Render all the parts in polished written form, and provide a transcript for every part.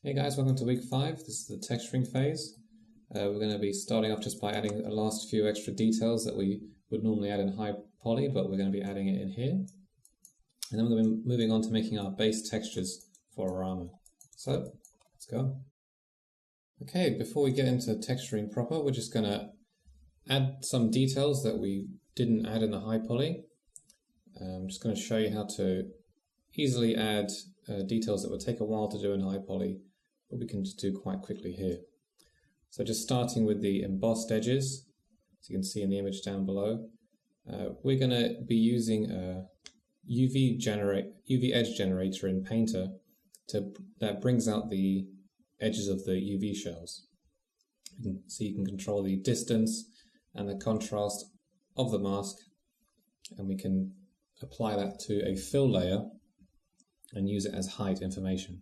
Hey guys, welcome to week 5. This is the texturing phase. We're going to be starting off just by adding the last few extra details that we would normally add in high poly, but we're going to be adding it in here. And then we're going to be moving on to making our base textures for our armor. So, let's go. Okay, before we get into texturing proper, we're just going to add some details that we didn't add in the high poly. I'm just going to show you how to easily add details that would take a while to do in high poly, but we can just do quite quickly here. So just starting with the embossed edges, as you can see in the image down below, we're going to be using a UV edge generator in Painter that brings out the edges of the UV shells. So you can control the distance and the contrast of the mask, and we can apply that to a fill layer and use it as height information.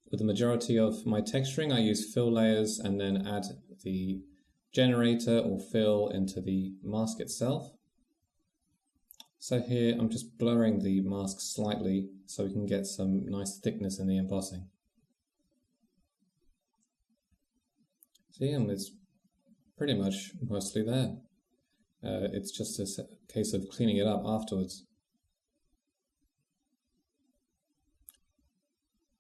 With the majority of my texturing, I use fill layers and then add the generator or fill into the mask itself. So here I'm just blurring the mask slightly so we can get some nice thickness in the embossing. See, and it's pretty much mostly there. It's just a case of cleaning it up afterwards.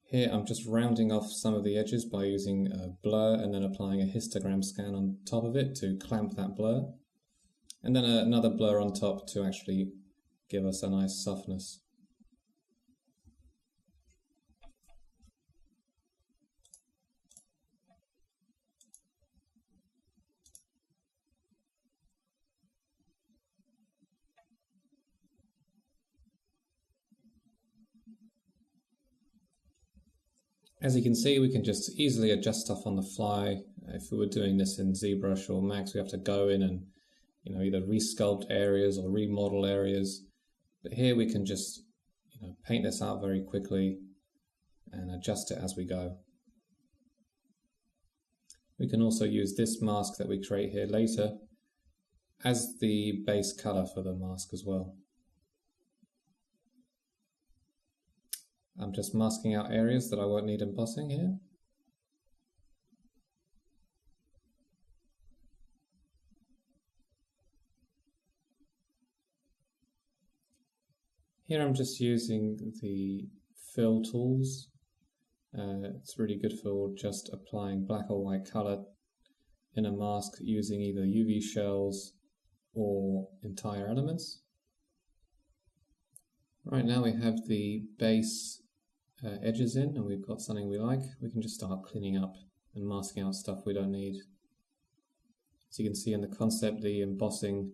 Here I'm just rounding off some of the edges by using a blur and then applying a histogram scan on top of it to clamp that blur. And then another blur on top to actually give us a nice softness. As you can see, we can just easily adjust stuff on the fly. If we were doing this in ZBrush or Max, we have to go in and either resculpt areas or remodel areas. But here we can just paint this out very quickly and adjust it as we go. We can also use this mask that we create here later as the base color for the mask as well. I'm just masking out areas that I won't need embossing here. Here I'm just using the fill tools. It's really good for just applying black or white color in a mask using either UV shells or entire elements. Right now we have the base edges in and we've got something we like. We can just start cleaning up and masking out stuff we don't need. As you can see in the concept, the embossing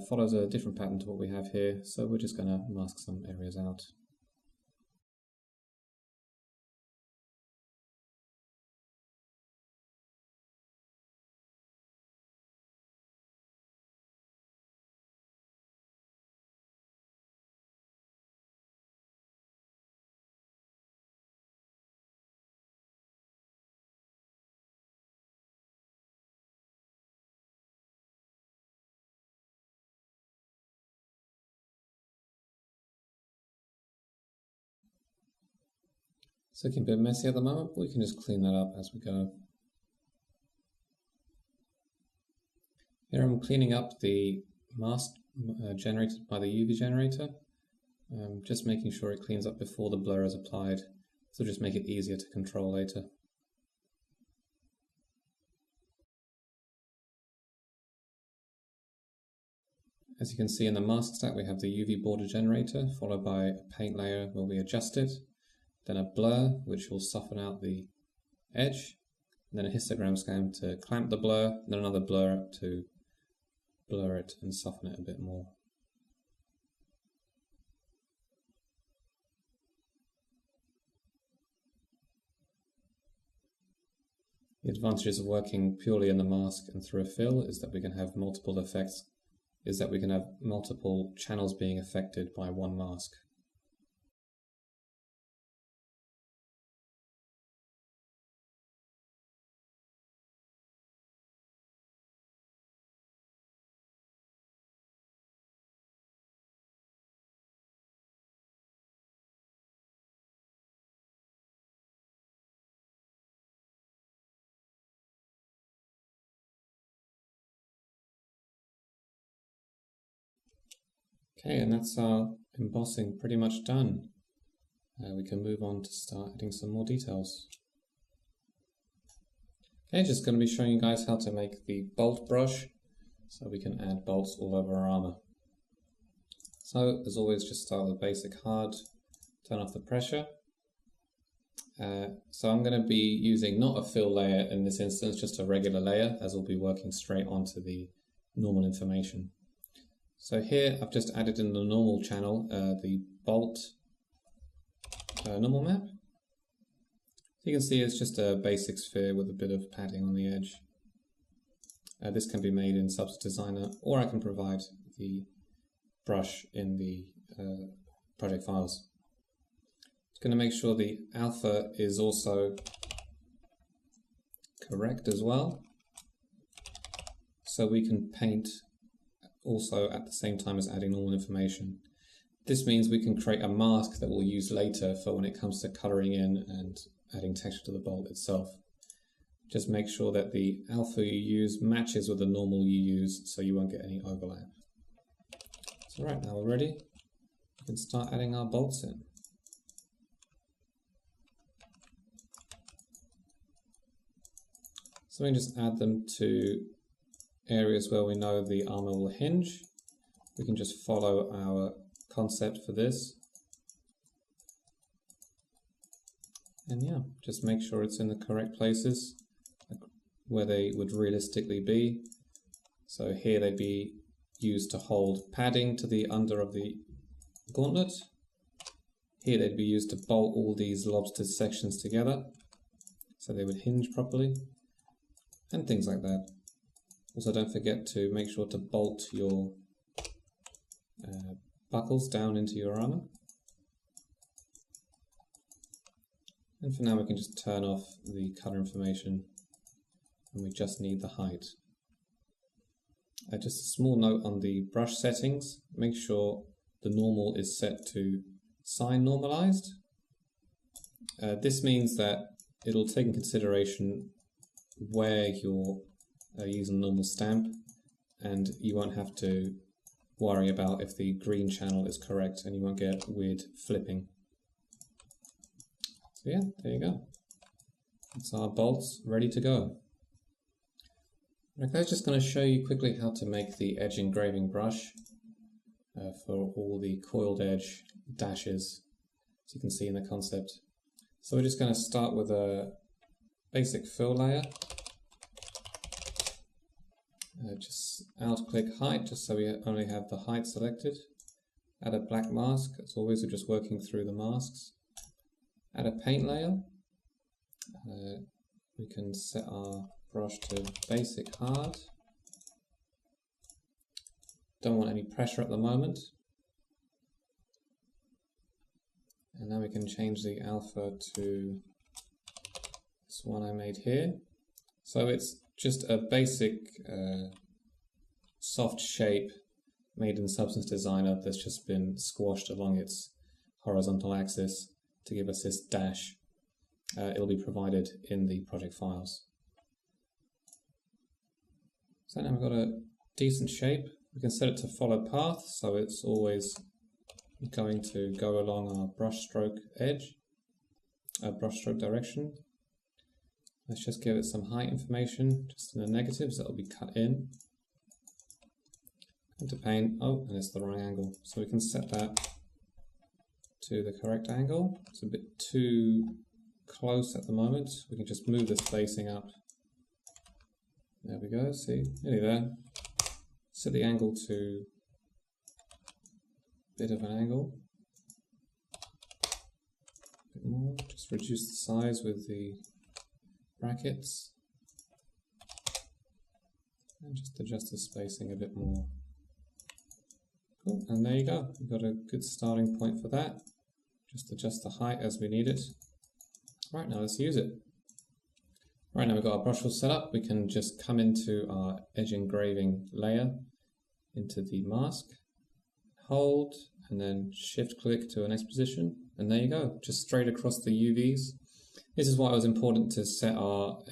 follows a different pattern to what we have here, so we're just going to mask some areas out. It's looking a bit messy at the moment, but we can just clean that up as we go. Here I'm cleaning up the mask generated by the UV generator, just making sure it cleans up before the blur is applied, so just make it easier to control later. As you can see in the mask stack, we have the UV border generator, followed by a paint layer where we adjust it, then a blur which will soften out the edge, and then a histogram scan to clamp the blur, and then another blur to blur it and soften it a bit more. The advantages of working purely in the mask and through a fill is that we can have multiple effects, multiple channels being affected by one mask. Okay, and that's our embossing pretty much done. We can move on to start adding some more details. Okay, just going to be showing you guys how to make the bolt brush so we can add bolts all over our armor. So, as always, just start with basic hard, turn off the pressure. So I'm going to be using not a fill layer in this instance, just a regular layer, as we'll be working straight onto the normal information. So here I've just added in the normal channel the bolt normal map. So you can see it's just a basic sphere with a bit of padding on the edge. This can be made in Substance Designer, or I can provide the brush in the project files. Going to make sure the alpha is also correct as well, so we can paint also at the same time as adding normal information. This means we can create a mask that we'll use later for when it comes to colouring in and adding texture to the bolt itself. Just make sure that the alpha you use matches with the normal you use so you won't get any overlap. So right, now we're ready. We can start adding our bolts in. So we can just add them to areas where we know the armor will hinge. We can just follow our concept for this. And yeah, just make sure it's in the correct places where they would realistically be. So here they'd be used to hold padding to the under of the gauntlet. Here they'd be used to bolt all these lobster sections together so they would hinge properly. And things like that. Also, don't forget to make sure to bolt your buckles down into your armor. And for now we can just turn off the color information and we just need the height. Just a small note on the brush settings. Make sure the normal is set to sign normalized. This means that it'll take in consideration where you're using normal stamp, and you won't have to worry about if the green channel is correct, and you won't get weird flipping. So yeah, there you go. That's our bolts ready to go. Okay, I'm just going to show you quickly how to make the edge engraving brush for all the coiled edge dashes, as you can see in the concept. So we're just going to start with a basic fill layer. Just alt-click height, just so we only have the height selected. Add a black mask, as always we're just working through the masks. Add a paint layer. We can set our brush to basic hard. Don't want any pressure at the moment. And now we can change the alpha to this one I made here. So it's just a basic soft shape made in Substance Designer that's just been squashed along its horizontal axis to give us this dash. It'll be provided in the project files. So now we've got a decent shape. We can set it to follow path, so it's always going to go along our brush stroke edge, brush stroke direction. Let's just give it some height information, just in the negatives, that'll be cut in. Come to paint, oh, and it's the wrong angle. So we can set that to the correct angle. It's a bit too close at the moment. We can just move the spacing up. There we go, see, nearly there. Set the angle to a bit of an angle. A bit more, just reduce the size with the brackets and just adjust the spacing a bit more. Cool, and there you go. We've got a good starting point for that. Just adjust the height as we need it. Right, now let's use it. Right, now we've got our brush all set up. We can just come into our edge engraving layer, into the mask, hold, and then shift click to a next position, and there you go, just straight across the UVs. This is why it was important to set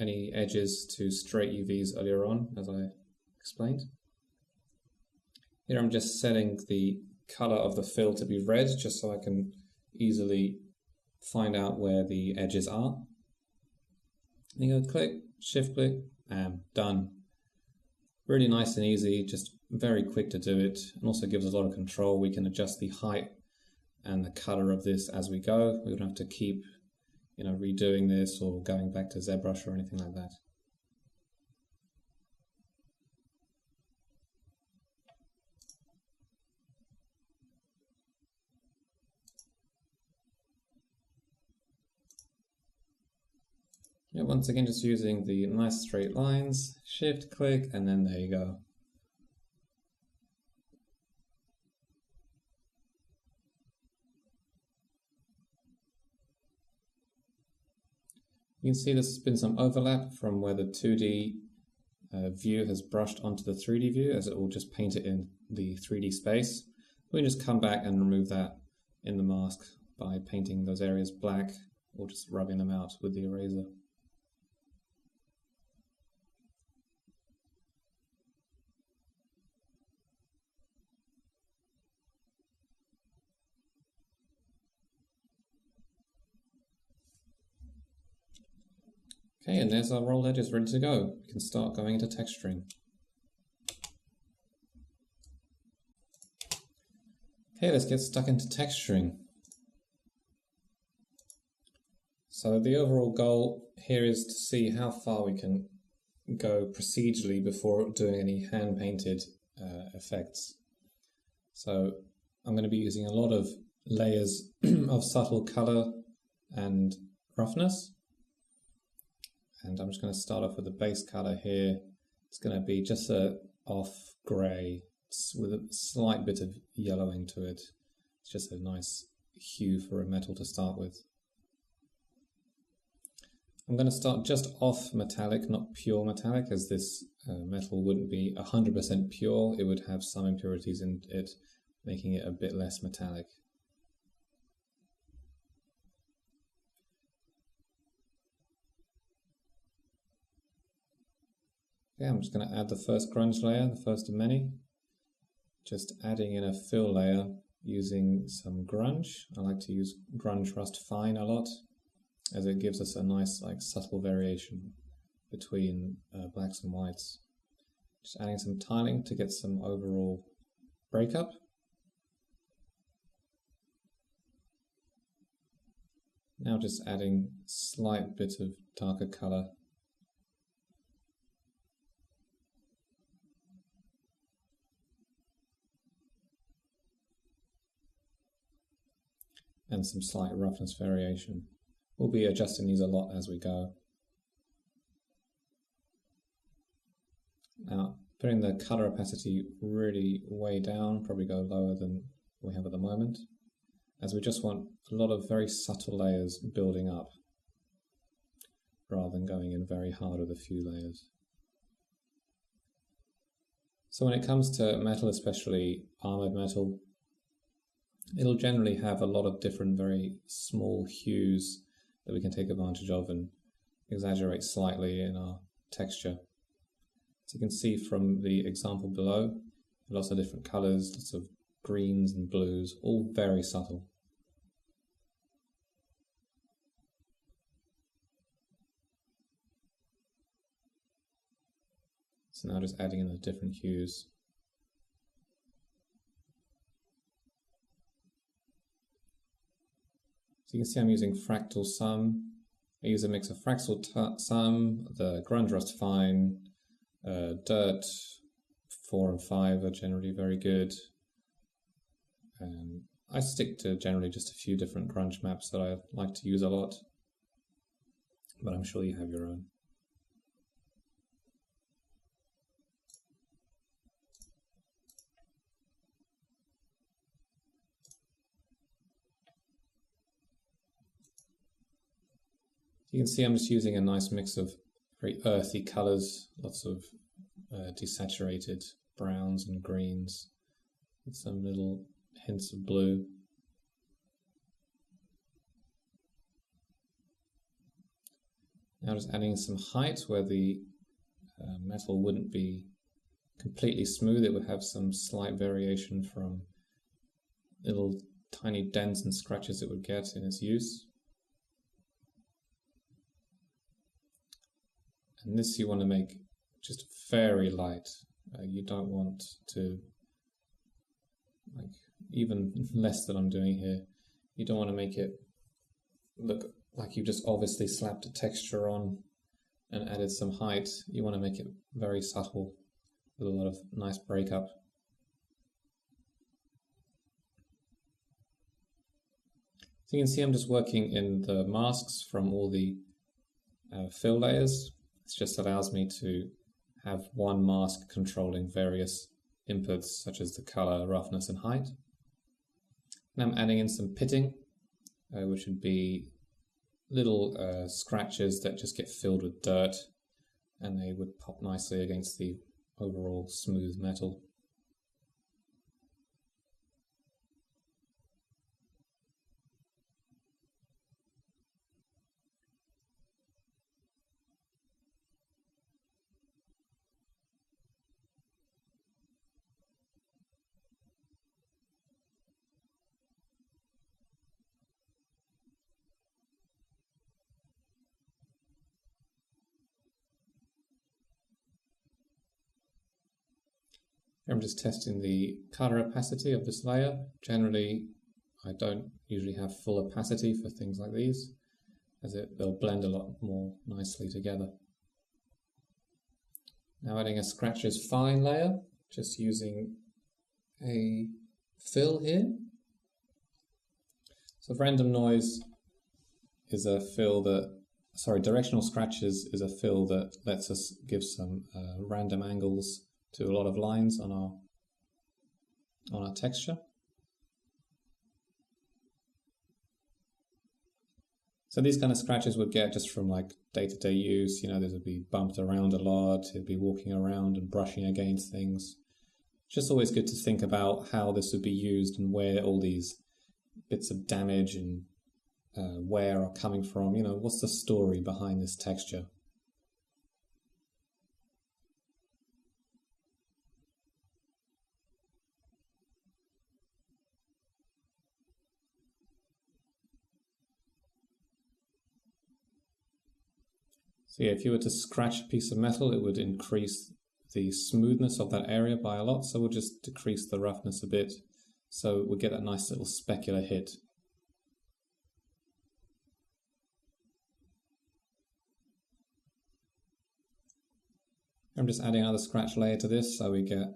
any edges to straight UVs earlier on, as I explained. Here I'm just setting the color of the fill to be red, just so I can easily find out where the edges are. And you go click, shift click, and done. Really nice and easy, just very quick to do it, and also gives us a lot of control. We can adjust the height and the color of this as we go. We don't have to keep, redoing this or going back to ZBrush or anything like that. Yeah, once again, just using the nice straight lines, shift click, and then there you go. You can see there's been some overlap from where the 2D view has brushed onto the 3D view, as it will just paint it in the 3D space. We can just come back and remove that in the mask by painting those areas black or just rubbing them out with the eraser. Okay, and there's our rolled edges ready to go. We can start going into texturing. Okay, let's get stuck into texturing. So the overall goal here is to see how far we can go procedurally before doing any hand-painted effects. So I'm going to be using a lot of layers of subtle color and roughness. And I'm just going to start off with the base color here. It's going to be just a off grey with a slight bit of yellowing to it. It's just a nice hue for a metal to start with. I'm going to start just off metallic, not pure metallic, as this metal wouldn't be 100% pure. It would have some impurities in it, making it a bit less metallic. Okay, I'm just going to add the first grunge layer, the first of many. Just adding in a fill layer using some grunge. I like to use Grunge Rust Fine a lot, as it gives us a nice subtle variation between blacks and whites. Just adding some tiling to get some overall breakup. Now just adding a slight bit of darker color. And some slight roughness variation. We'll be adjusting these a lot as we go. Now, putting the color opacity really way down, probably go lower than we have at the moment, as we just want a lot of very subtle layers building up, rather than going in very hard with a few layers. So when it comes to metal, especially armored metal, it'll generally have a lot of different very small hues that we can take advantage of and exaggerate slightly in our texture. So you can see from the example below, lots of different colors, lots of greens and blues, all very subtle. So now just adding in the different hues. So you can see I'm using Fractal Sum. I use a mix of Fractal Sum, the Grunge Rust Fine, Dirt 4 and 5 are generally very good. I stick to generally just a few different grunge maps that I like to use a lot, but I'm sure you have your own. You can see I'm just using a nice mix of very earthy colors, lots of desaturated browns and greens, with some little hints of blue. Now just adding some height where the metal wouldn't be completely smooth, it would have some slight variation from little tiny dents and scratches it would get in its use. And this you want to make just very light. You don't want to, like, even less than I'm doing here, you don't want to make it look like you just obviously slapped a texture on and added some height. You want to make it very subtle with a lot of nice breakup. So you can see I'm just working in the masks from all the fill layers. It just allows me to have one mask controlling various inputs such as the color, roughness and height. Now I'm adding in some pitting, which would be little scratches that just get filled with dirt, and they would pop nicely against the overall smooth metal. I'm just testing the color opacity of this layer. Generally, I don't usually have full opacity for things like these, as they'll blend a lot more nicely together. Now adding a scratches fine layer, just using a fill here. So random noise is a fill that, directional scratches is a fill that lets us give some random angles to a lot of lines on our texture. So these kind of scratches would get just from like day-to-day use. You know, this would be bumped around a lot, it'd be walking around and brushing against things. It's just always good to think about how this would be used and where all these bits of damage and wear are coming from. You know, what's the story behind this texture? So yeah, if you were to scratch a piece of metal, it would increase the smoothness of that area by a lot, so we'll just decrease the roughness a bit, so we'll get that nice little specular hit. I'm just adding another scratch layer to this, so we get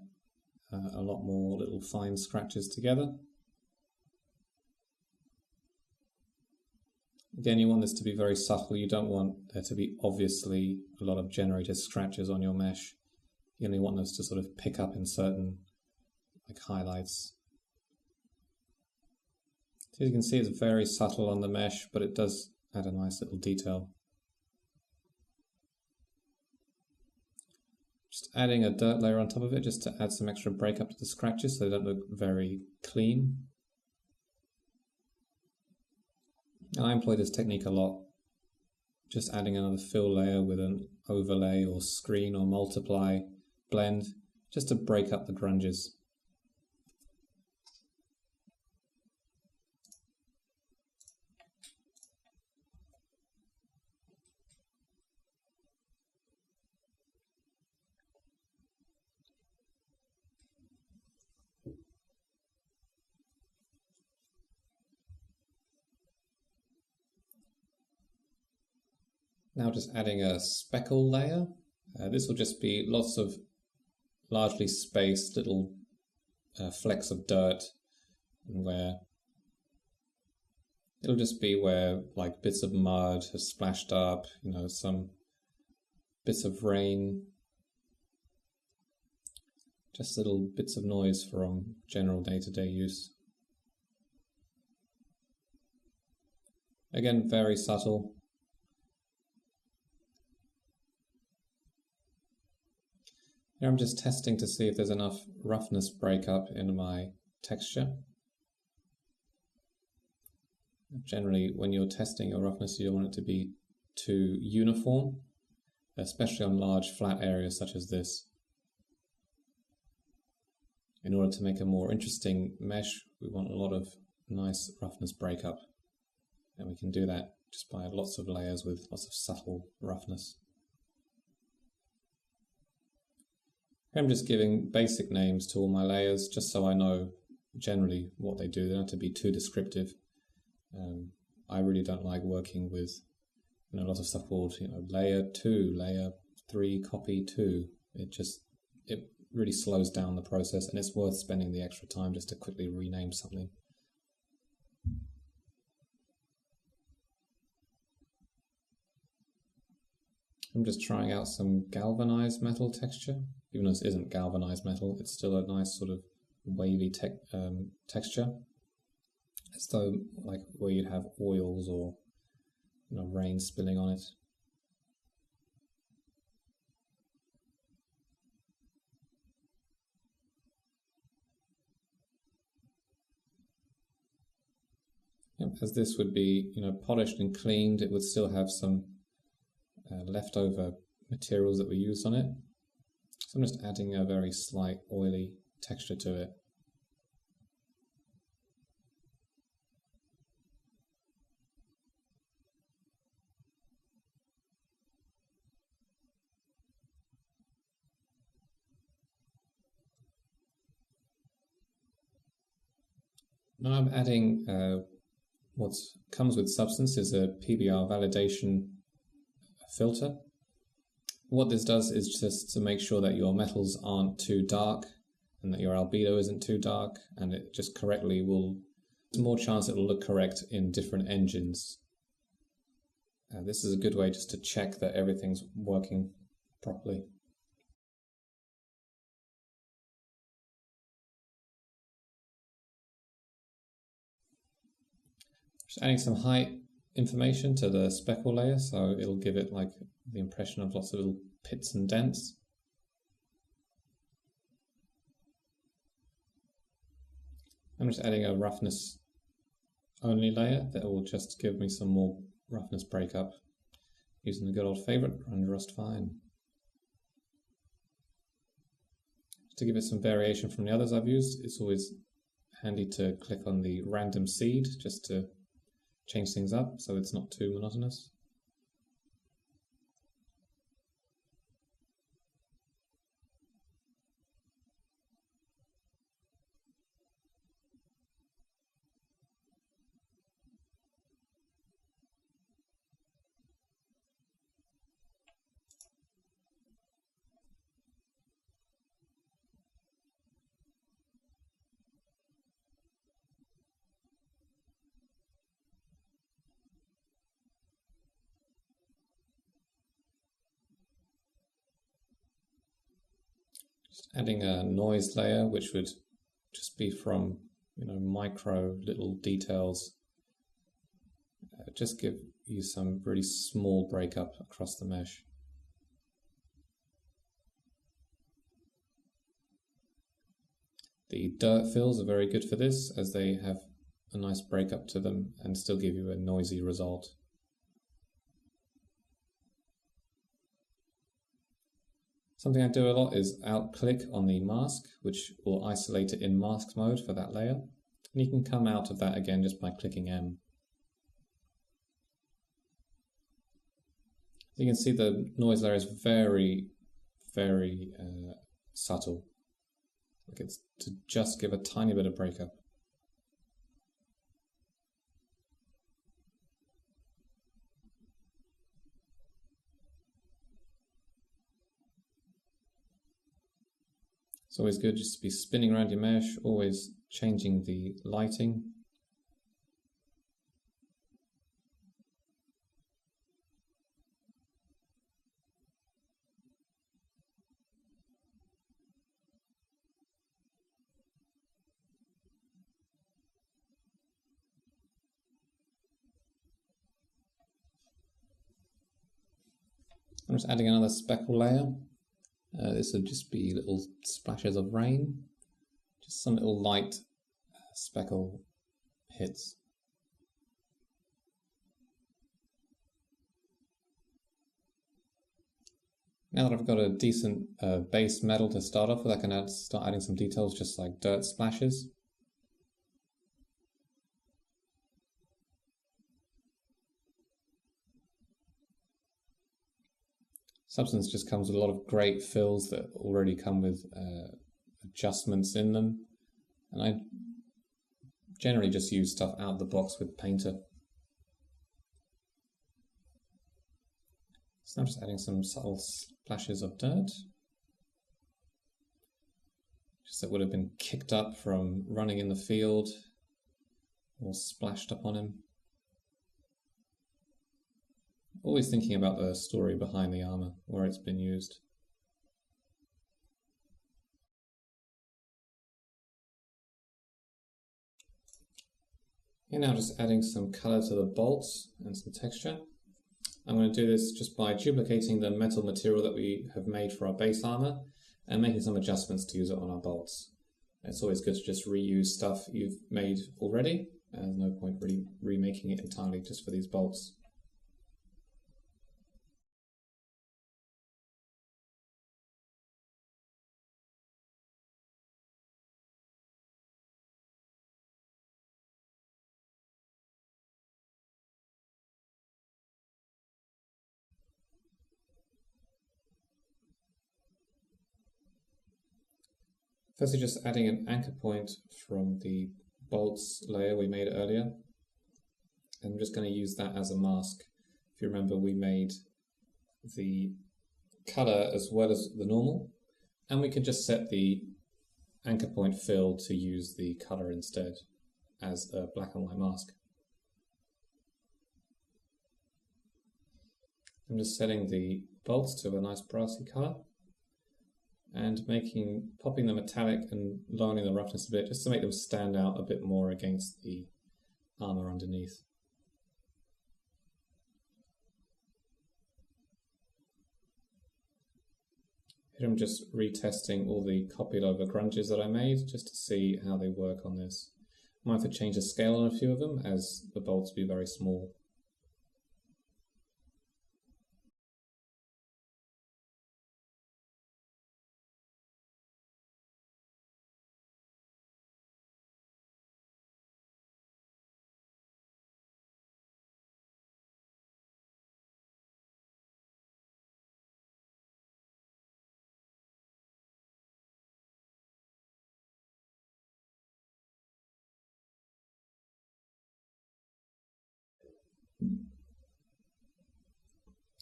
a lot more little fine scratches together. Again, you want this to be very subtle. You don't want there to be obviously a lot of generated scratches on your mesh. You only want those to sort of pick up in certain like highlights. So you can see it's very subtle on the mesh, but it does add a nice little detail. Just adding a dirt layer on top of it just to add some extra breakup to the scratches so they don't look very clean. And I employ this technique a lot, just adding another fill layer with an overlay or screen or multiply blend, just to break up the grunges. Now just adding a speckle layer. This will just be lots of largely spaced little flecks of dirt, and where it'll just be where like bits of mud have splashed up, you know, some bits of rain, just little bits of noise from general day-to-day use. Again, very subtle. Here I'm just testing to see if there's enough roughness breakup in my texture. Generally, when you're testing your roughness, you don't want it to be too uniform, especially on large flat areas such as this. in order to make a more interesting mesh, we want a lot of nice roughness breakup. And we can do that just by lots of layers with lots of subtle roughness. I'm just giving basic names to all my layers just so I know generally what they do. They don't have to be too descriptive. I really don't like working with lots of stuff called layer 2, layer 3, copy 2. It really slows down the process, and it's worth spending the extra time just to quickly rename something. I'm just trying out some galvanized metal texture. Even though this isn't galvanized metal, it's still a nice sort of wavy texture. As though like where you'd have oils or rain spilling on it. As this would be polished and cleaned, it would still have some leftover materials that we used on it. So I'm just adding a very slight oily texture to it. Now I'm adding what comes with Substance is a PBR validation filter. What this does is just to make sure that your metals aren't too dark and that your albedo isn't too dark, and it just correctly will, there's more chance it will look correct in different engines. This is a good way just to check that everything's working properly. Just adding some height information to the speckle layer, so it'll give it like the impression of lots of little pits and dents. I'm just adding a roughness only layer that will just give me some more roughness breakup using the good old favorite, Grunge Rust Fine. To give it some variation from the others I've used, it's always handy to click on the random seed just to change things up so it's not too monotonous. Just adding a noise layer, which would just be from micro little details. Just give you some really small breakup across the mesh. The dirt fills are very good for this, as they have a nice breakup to them and still give you a noisy result. Something I do a lot is out-click on the mask, which will isolate it in mask mode for that layer. And you can come out of that again just by clicking M. You can see the noise layer is very, very subtle. Like it's to just give a tiny bit of breakup. It's always good just to be spinning around your mesh, always changing the lighting. I'm just adding another speckle layer. This would just be little splashes of rain, just some little light speckle hits. Now that I've got a decent base metal to start off with, I can start adding some details just like dirt splashes. Substance just comes with a lot of great fills that already come with adjustments in them, and I generally just use stuff out of the box with Painter. So I'm just adding some subtle splashes of dirt, just that would have been kicked up from running in the field or splashed up on him. Always thinking about the story behind the armor, where it's been used. Okay, now just adding some color to the bolts and some texture. I'm going to do this just by duplicating the metal material that we have made for our base armor and making some adjustments to use it on our bolts. It's always good to just reuse stuff you've made already. There's no point really remaking it entirely just for these bolts. Firstly, just adding an anchor point from the bolts layer we made earlier. And I'm just going to use that as a mask. If you remember, we made the color as well as the normal, and we can just set the anchor point fill to use the color instead as a black and white mask. I'm just setting the bolts to a nice brassy color and popping the metallic and lowering the roughness a bit just to make them stand out a bit more against the armor underneath. Here I'm just retesting all the copied over grunges that I made just to see how they work on this. I might have to change the scale on a few of them as the bolts will be very small.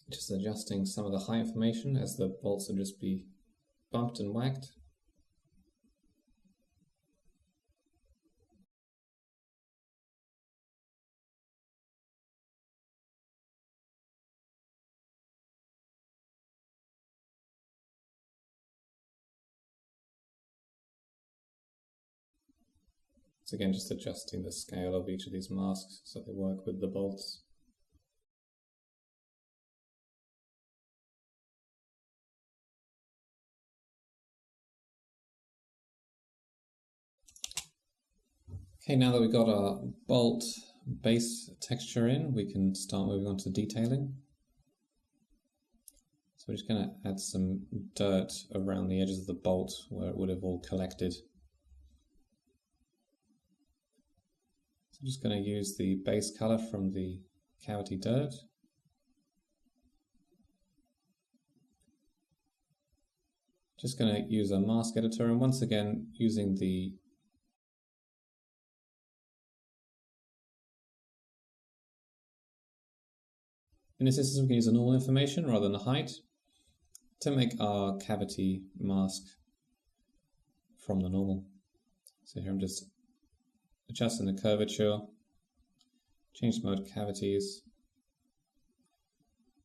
Just adjusting some of the height information as the bolts will just be bumped and whacked. So again, just adjusting the scale of each of these masks so they work with the bolts. Okay, now that we've got our bolt base texture in, we can start moving on to detailing. So we're just going to add some dirt around the edges of the bolt where it would have all collected. I'm just going to use the base color from the cavity dirt. Just going to use a mask editor, and once again using the in this instance we can use the normal information rather than the height to make our cavity mask from the normal. So here I'm just adjusting the curvature, change mode cavities,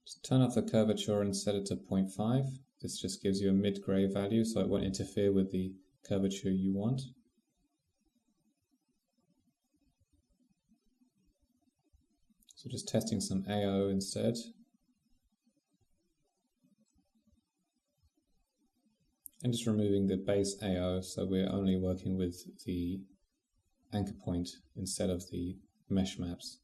just turn off the curvature and set it to 0.5. This just gives you a mid-grey value so it won't interfere with the curvature you want. So just testing some AO instead. And just removing the base AO so we're only working with the anchor point instead of the mesh maps.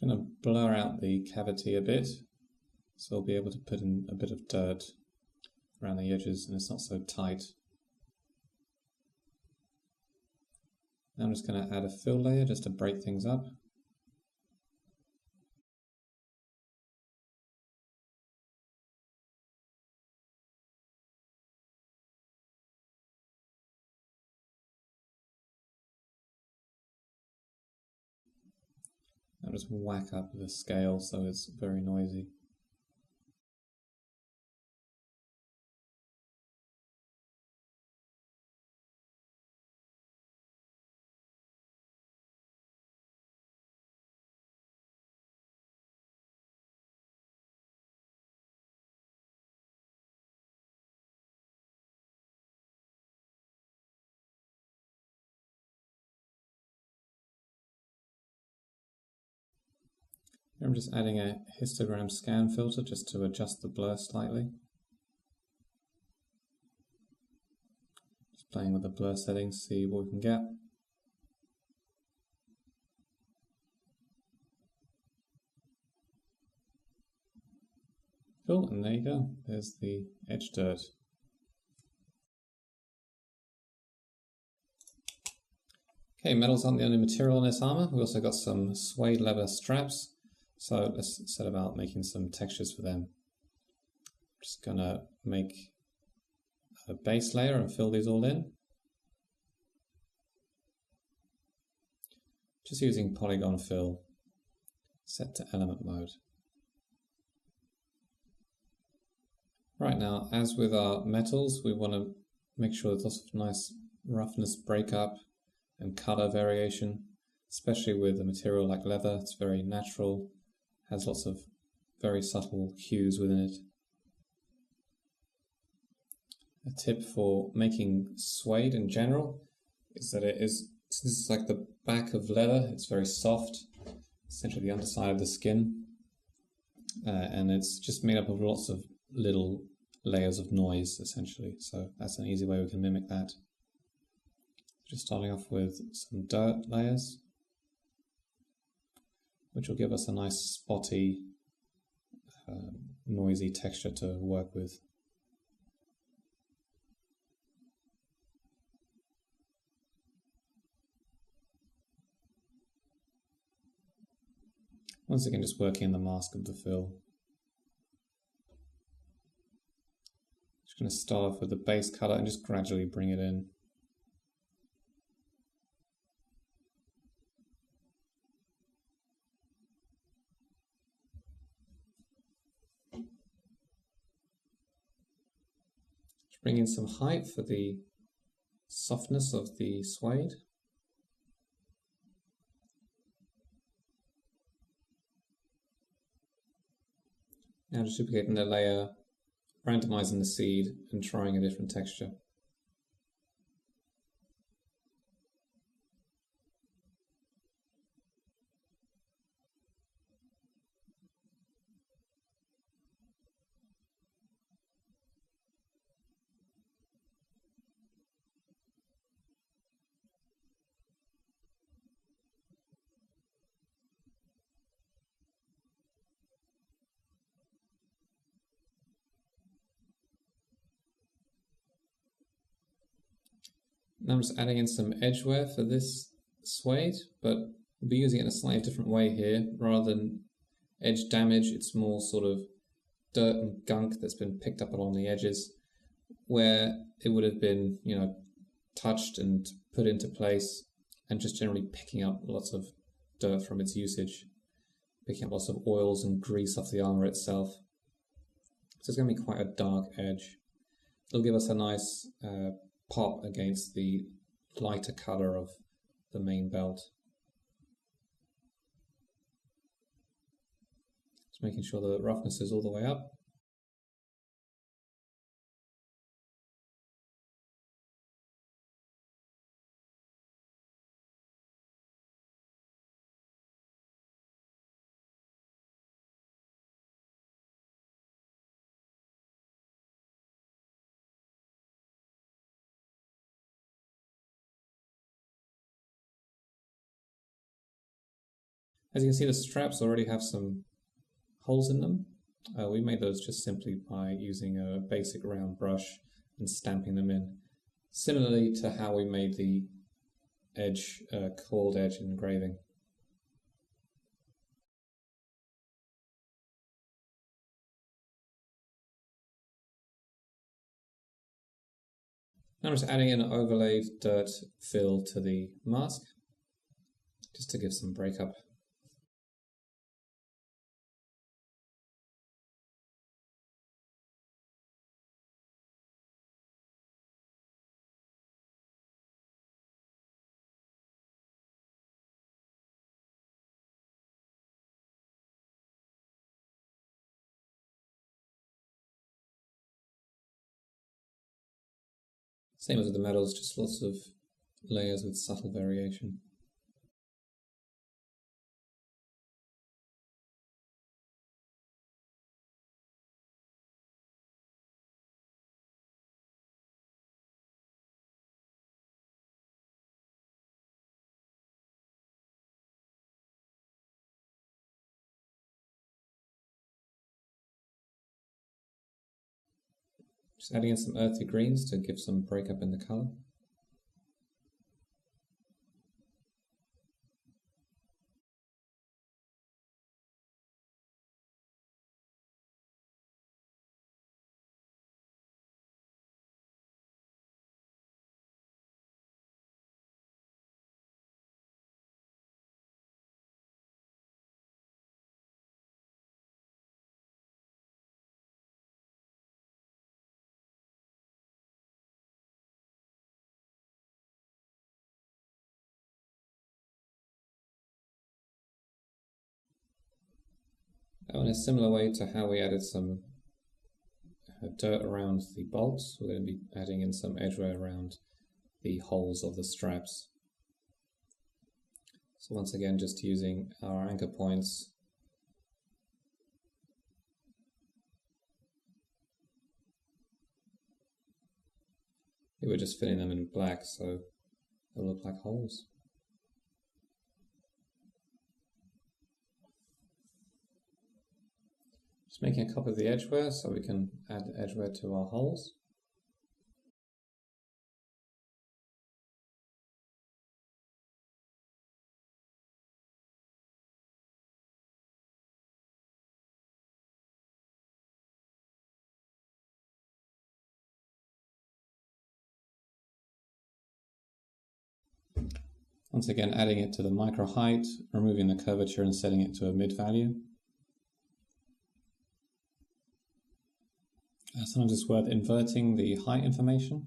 going to blur out the cavity a bit, so we'll be able to put in a bit of dirt around the edges and it's not so tight. Now I'm just going to add a fill layer just to break things up. I'll just whack up the scale so it's very noisy. I'm just adding a histogram scan filter just to adjust the blur slightly. Just playing with the blur settings, see what we can get. Cool, and there you go. There's the edge dirt. Okay, metals aren't the only material in this armor. We also got some suede leather straps. So let's set about making some textures for them. Just gonna make a base layer and fill these all in. Just using polygon fill, set to element mode. Right now, as with our metals, we want to make sure there's lots of nice roughness breakup and color variation, especially with a material like leather. It's very natural, has lots of very subtle hues within it. A tip for making suede in general is that since it's like the back of leather, it's very soft, essentially the underside of the skin, and it's just made up of lots of little layers of noise, essentially. So that's an easy way we can mimic that. Just starting off with some dirt layers, which will give us a nice spotty, noisy texture to work with. Once again, just working in the mask of the fill. Just going to start off with the base color and just gradually bring it in. Bring in some height for the softness of the suede. Now just duplicating the layer, randomizing the seed and trying a different texture. Now I'm just adding in some edge wear for this suede, but we'll be using it in a slightly different way here. Rather than edge damage, it's more sort of dirt and gunk that's been picked up along the edges, where it would have been, touched and put into place, and just generally picking up lots of dirt from its usage, picking up lots of oils and grease off the armor itself. So it's going to be quite a dark edge. It'll give us a nice pop against the lighter color of the main belt. Just making sure the roughness is all the way up. As you can see, the straps already have some holes in them. We made those just simply by using a basic round brush and stamping them in. Similarly to how we made the edge, coiled edge engraving. Now I'm just adding in an overlaid dirt fill to the mask, just to give some breakup. Same as with the metals, just lots of layers with subtle variation. Just adding in some earthy greens to give some breakup in the colour. In a similar way to how we added some dirt around the bolts, we're going to be adding in some edgeware around the holes of the straps. So once again, just using our anchor points here, we're just filling them in black so they'll look like holes. Just making a copy of the edgeware so we can add edgeware to our holes. Once again, adding it to the micro height, removing the curvature and setting it to a mid value. Sometimes it's worth inverting the height information,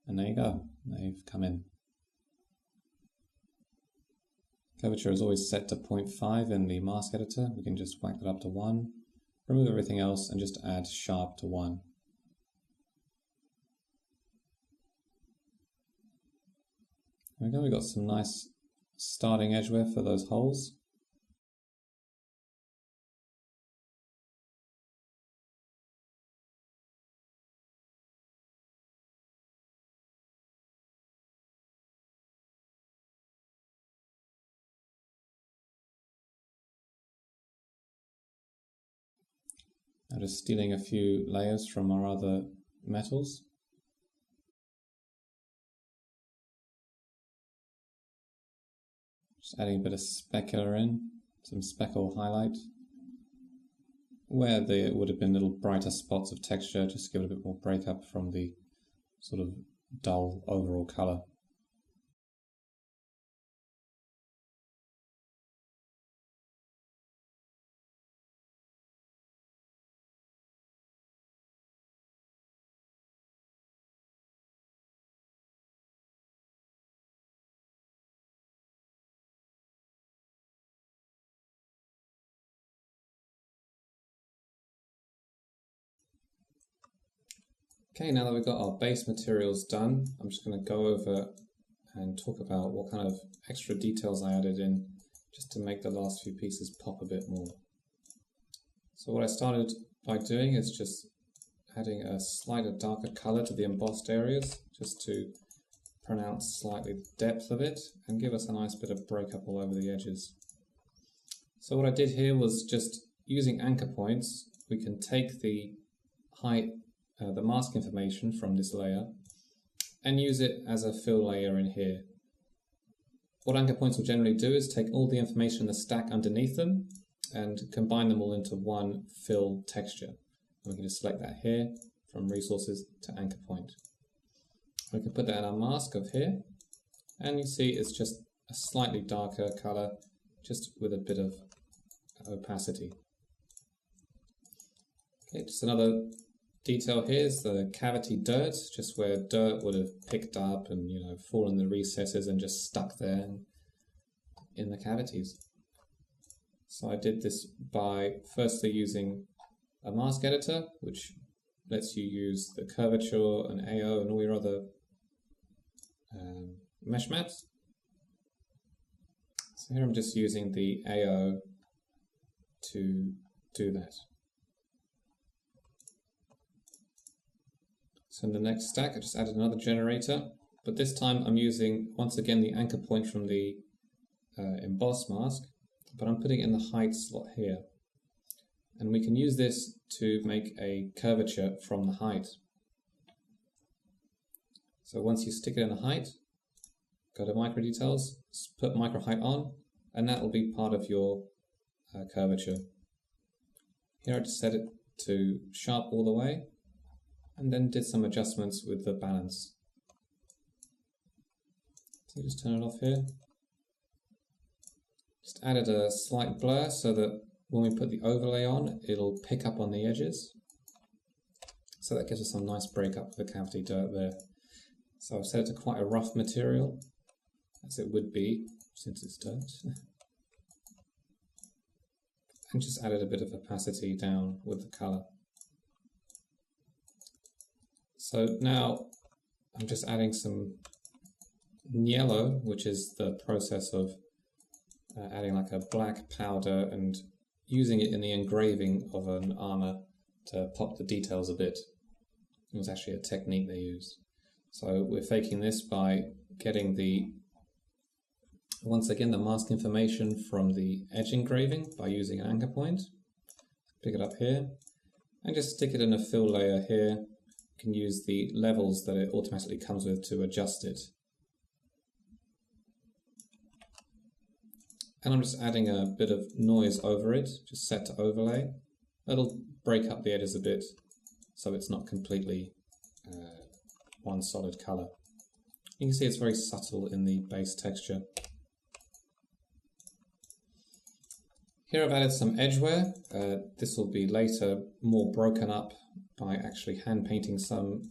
and there you go, they've come in. Curvature is always set to 0.5 in the mask editor. We can just whack that up to 1, remove everything else, and just add sharp to 1. There we go, we've got some nice starting edgeware for those holes. Now just stealing a few layers from our other metals. Just adding a bit of specular in, some speckle highlight. Where there would have been little brighter spots of texture, just to give it a bit more breakup from the sort of dull overall colour. Okay, now that we've got our base materials done, I'm just going to go over and talk about what kind of extra details I added in just to make the last few pieces pop a bit more. So what I started by doing is just adding a slightly darker color to the embossed areas, just to pronounce slightly the depth of it and give us a nice bit of breakup all over the edges. So what I did here was just using anchor points, we can take the height, the mask information from this layer and use it as a fill layer in here. What anchor points will generally do is take all the information in the stack underneath them and combine them all into one fill texture. And we can just select that here from resources to anchor point. We can put that in our mask of here, and you see it's just a slightly darker color, just with a bit of opacity. Okay, just another detail here is the cavity dirt, just where dirt would have picked up and fallen in the recesses and just stuck there in the cavities. So I did this by firstly using a mask editor, which lets you use the curvature and AO and all your other mesh maps. So here I'm just using the AO to do that. So in the next stack, I just added another generator, but this time I'm using, once again, the anchor point from the emboss mask, but I'm putting it in the height slot here. And we can use this to make a curvature from the height. So once you stick it in the height, go to micro details, put micro height on, and that will be part of your curvature. Here I just set it to sharp all the way, and then did some adjustments with the balance. So just turn it off here. Just added a slight blur so that when we put the overlay on, it'll pick up on the edges. So that gives us some nice breakup of the cavity dirt there. So I've set it to quite a rough material, as it would be since it's dirt. And just added a bit of opacity down with the color. So now I'm just adding some yellow, which is the process of adding like a black powder and using it in the engraving of an armor to pop the details a bit. It was actually a technique they used. So we're faking this by getting once again the mask information from the edge engraving by using an anchor point. Pick it up here and just stick it in a fill layer here. You can use the levels that it automatically comes with to adjust it. And I'm just adding a bit of noise over it, just set to overlay. That'll break up the edges a bit so it's not completely one solid color. You can see it's very subtle in the base texture. Here I've added some edge wear. This will be later more broken up by actually hand painting some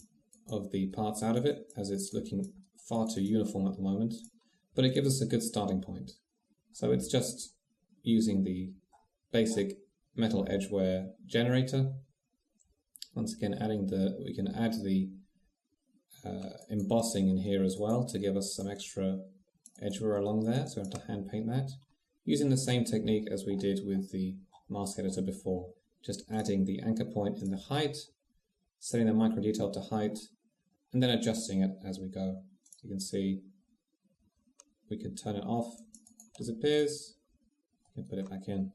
of the parts out of it, as it's looking far too uniform at the moment, but it gives us a good starting point. So it's just using the basic metal edge wear generator. Once again, we can add the embossing in here as well to give us some extra edge wear along there, so we have to hand paint that. Using the same technique as we did with the mask editor before, just adding the anchor point in the height, setting the micro detail to height, and then adjusting it as we go. So you can see we can turn it off, disappears, and put it back in.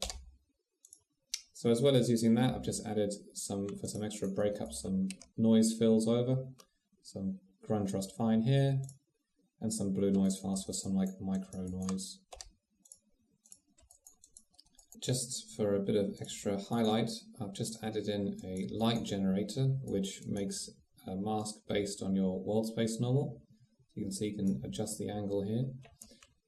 So as well as using that, I've just added for some extra breakup, some noise fills over, some grunge rust fine here, and some blue noise fast for some like micro noise. Just for a bit of extra highlight, I've just added in a light generator, which makes a mask based on your world space normal. You can see you can adjust the angle here.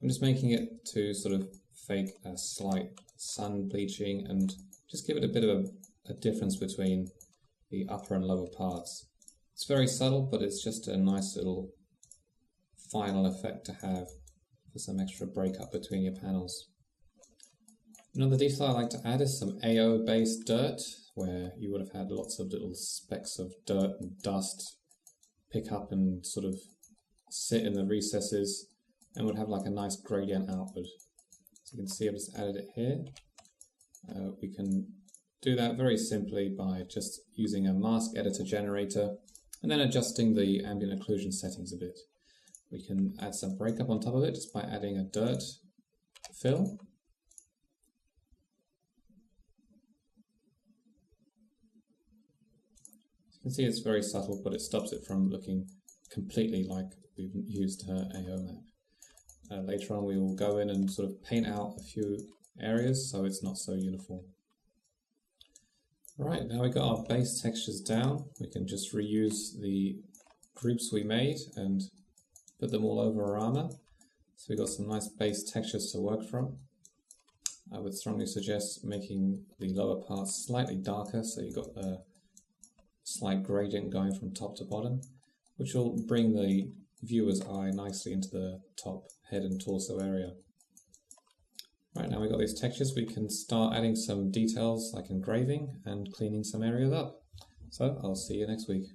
I'm just making it to sort of fake a slight sun bleaching and just give it a bit of a difference between the upper and lower parts. It's very subtle, but it's just a nice little final effect to have for some extra breakup between your panels. Another detail I like to add is some AO based dirt, where you would have had lots of little specks of dirt and dust pick up and sort of sit in the recesses and would have like a nice gradient outward. So you can see I've just added it here. We can do that very simply by just using a mask editor generator and then adjusting the ambient occlusion settings a bit. We can add some breakup on top of it just by adding a dirt fill. You can see it's very subtle, but it stops it from looking completely like we've used AO map. Later on we will go in and sort of paint out a few areas so it's not so uniform. Right, now we've got our base textures down, we can just reuse the groups we made and put them all over our armor. So we've got some nice base textures to work from. I would strongly suggest making the lower parts slightly darker so you've got a slight gradient going from top to bottom, which will bring the viewer's eye nicely into the top head and torso area. Right, now we've got these textures, we can start adding some details like engraving and cleaning some areas up. So I'll see you next week.